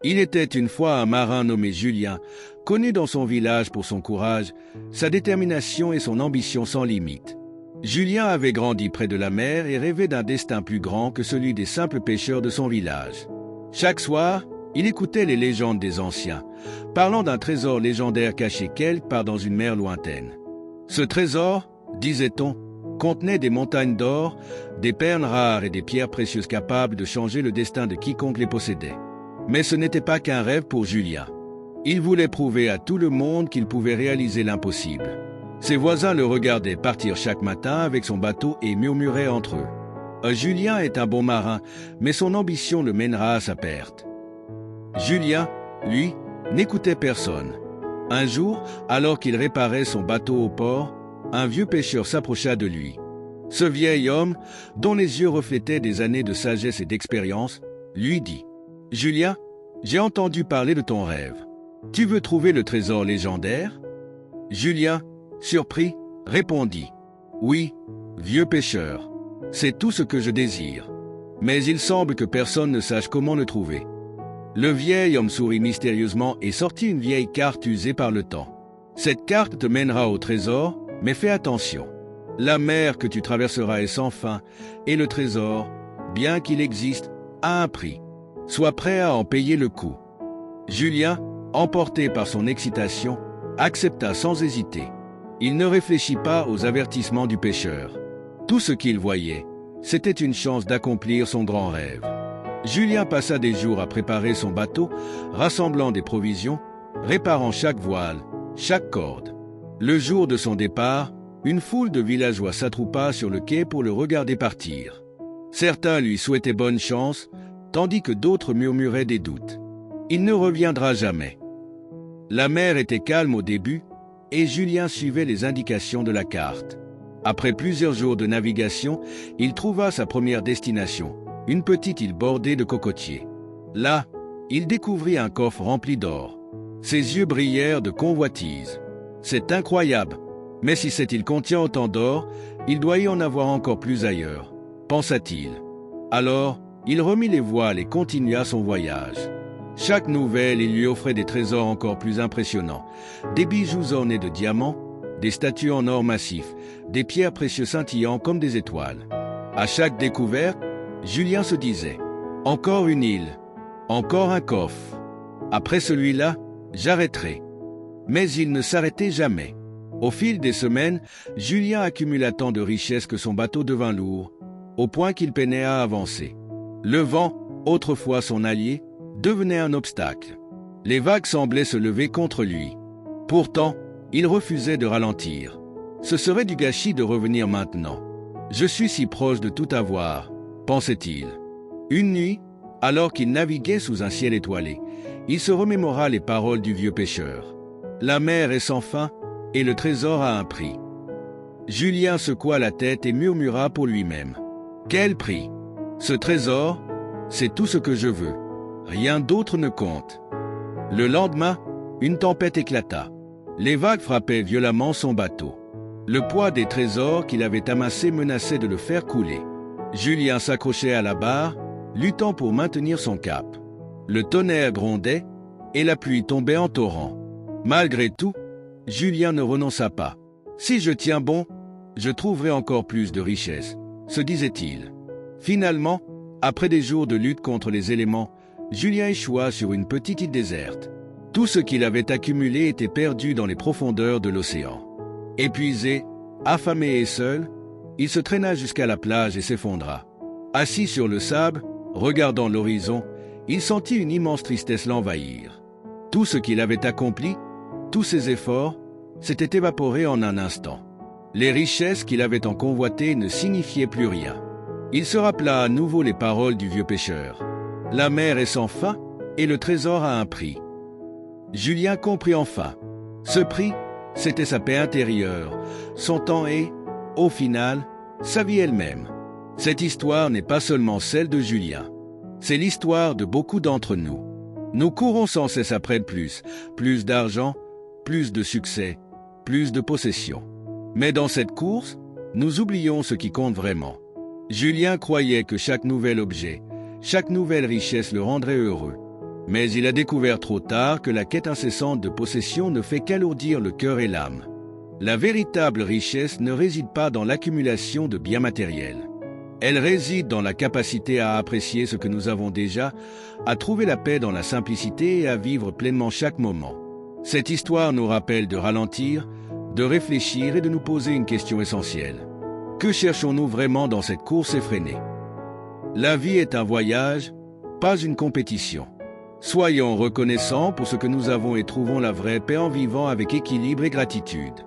Il était une fois un marin nommé Julien, connu dans son village pour son courage, sa détermination et son ambition sans limite. Julien avait grandi près de la mer et rêvait d'un destin plus grand que celui des simples pêcheurs de son village. Chaque soir, il écoutait les légendes des anciens, parlant d'un trésor légendaire caché quelque part dans une mer lointaine. Ce trésor, disait-on, contenait des montagnes d'or, des perles rares et des pierres précieuses capables de changer le destin de quiconque les possédait. Mais ce n'était pas qu'un rêve pour Julien. Il voulait prouver à tout le monde qu'il pouvait réaliser l'impossible. Ses voisins le regardaient partir chaque matin avec son bateau et murmuraient entre eux. Julien est un bon marin, mais son ambition le mènera à sa perte. Julien, lui, n'écoutait personne. Un jour, alors qu'il réparait son bateau au port, un vieux pêcheur s'approcha de lui. Ce vieil homme, dont les yeux reflétaient des années de sagesse et d'expérience, lui dit « Julien, j'ai entendu parler de ton rêve. Tu veux trouver le trésor légendaire ?» Julien, surpris, répondit « Oui, vieux pêcheur, c'est tout ce que je désire. Mais il semble que personne ne sache comment le trouver. » Le vieil homme sourit mystérieusement et sortit une vieille carte usée par le temps. « Cette carte te mènera au trésor, mais fais attention. La mer que tu traverseras est sans fin, et le trésor, bien qu'il existe, a un prix. Sois prêt à en payer le coût. » Julien, emporté par son excitation, accepta sans hésiter. Il ne réfléchit pas aux avertissements du pêcheur. Tout ce qu'il voyait, c'était une chance d'accomplir son grand rêve. Julien passa des jours à préparer son bateau, rassemblant des provisions, réparant chaque voile, chaque corde. Le jour de son départ, une foule de villageois s'attroupa sur le quai pour le regarder partir. Certains lui souhaitaient bonne chance, tandis que d'autres murmuraient des doutes. Il ne reviendra jamais. La mer était calme au début, et Julien suivait les indications de la carte. Après plusieurs jours de navigation, il trouva sa première destination, une petite île bordée de cocotiers. Là, il découvrit un coffre rempli d'or. Ses yeux brillèrent de convoitise. « C'est incroyable, mais si cette île contient autant d'or, il doit y en avoir encore plus ailleurs, » pensa-t-il. Alors, il remit les voiles et continua son voyage. Chaque nouvelle, il lui offrait des trésors encore plus impressionnants, des bijoux ornés de diamants, des statues en or massif, des pierres précieuses scintillant comme des étoiles. À chaque découverte, Julien se disait « Encore une île, encore un coffre. Après celui-là, j'arrêterai. » Mais il ne s'arrêtait jamais. Au fil des semaines, Julien accumula tant de richesses que son bateau devint lourd, au point qu'il peinait à avancer. Le vent, autrefois son allié, devenait un obstacle. Les vagues semblaient se lever contre lui. Pourtant, il refusait de ralentir. Ce serait du gâchis de revenir maintenant. « Je suis si proche de tout avoir », pensait-il. Une nuit, alors qu'il naviguait sous un ciel étoilé, il se remémora les paroles du vieux pêcheur. La mer est sans fin et le trésor a un prix. Julien secoua la tête et murmura pour lui-même. Quel prix? Ce trésor, c'est tout ce que je veux. Rien d'autre ne compte. Le lendemain, une tempête éclata. Les vagues frappaient violemment son bateau. Le poids des trésors qu'il avait amassés menaçait de le faire couler. Julien s'accrochait à la barre, luttant pour maintenir son cap. Le tonnerre grondait et la pluie tombait en torrent. Malgré tout, Julien ne renonça pas. « Si je tiens bon, je trouverai encore plus de richesses », se disait-il. Finalement, après des jours de lutte contre les éléments, Julien échoua sur une petite île déserte. Tout ce qu'il avait accumulé était perdu dans les profondeurs de l'océan. Épuisé, affamé et seul, il se traîna jusqu'à la plage et s'effondra. Assis sur le sable, regardant l'horizon, il sentit une immense tristesse l'envahir. Tout ce qu'il avait accompli, tous ses efforts, s'étaient évaporés en un instant. Les richesses qu'il avait en convoité ne signifiaient plus rien. Il se rappela à nouveau les paroles du vieux pêcheur. La mer est sans fin et le trésor a un prix. Julien comprit enfin. Ce prix, c'était sa paix intérieure, son temps et, au final, sa vie elle-même. Cette histoire n'est pas seulement celle de Julien. C'est l'histoire de beaucoup d'entre nous. Nous courons sans cesse après plus d'argent, plus de succès, plus de possessions. Mais dans cette course, nous oublions ce qui compte vraiment. Julien croyait que chaque nouvel objet, chaque nouvelle richesse le rendrait heureux. Mais il a découvert trop tard que la quête incessante de possession ne fait qu'alourdir le cœur et l'âme. La véritable richesse ne réside pas dans l'accumulation de biens matériels. Elle réside dans la capacité à apprécier ce que nous avons déjà, à trouver la paix dans la simplicité et à vivre pleinement chaque moment. Cette histoire nous rappelle de ralentir, de réfléchir et de nous poser une question essentielle. Que cherchons-nous vraiment dans cette course effrénée? La vie est un voyage, pas une compétition. Soyons reconnaissants pour ce que nous avons et trouvons la vraie paix en vivant avec équilibre et gratitude.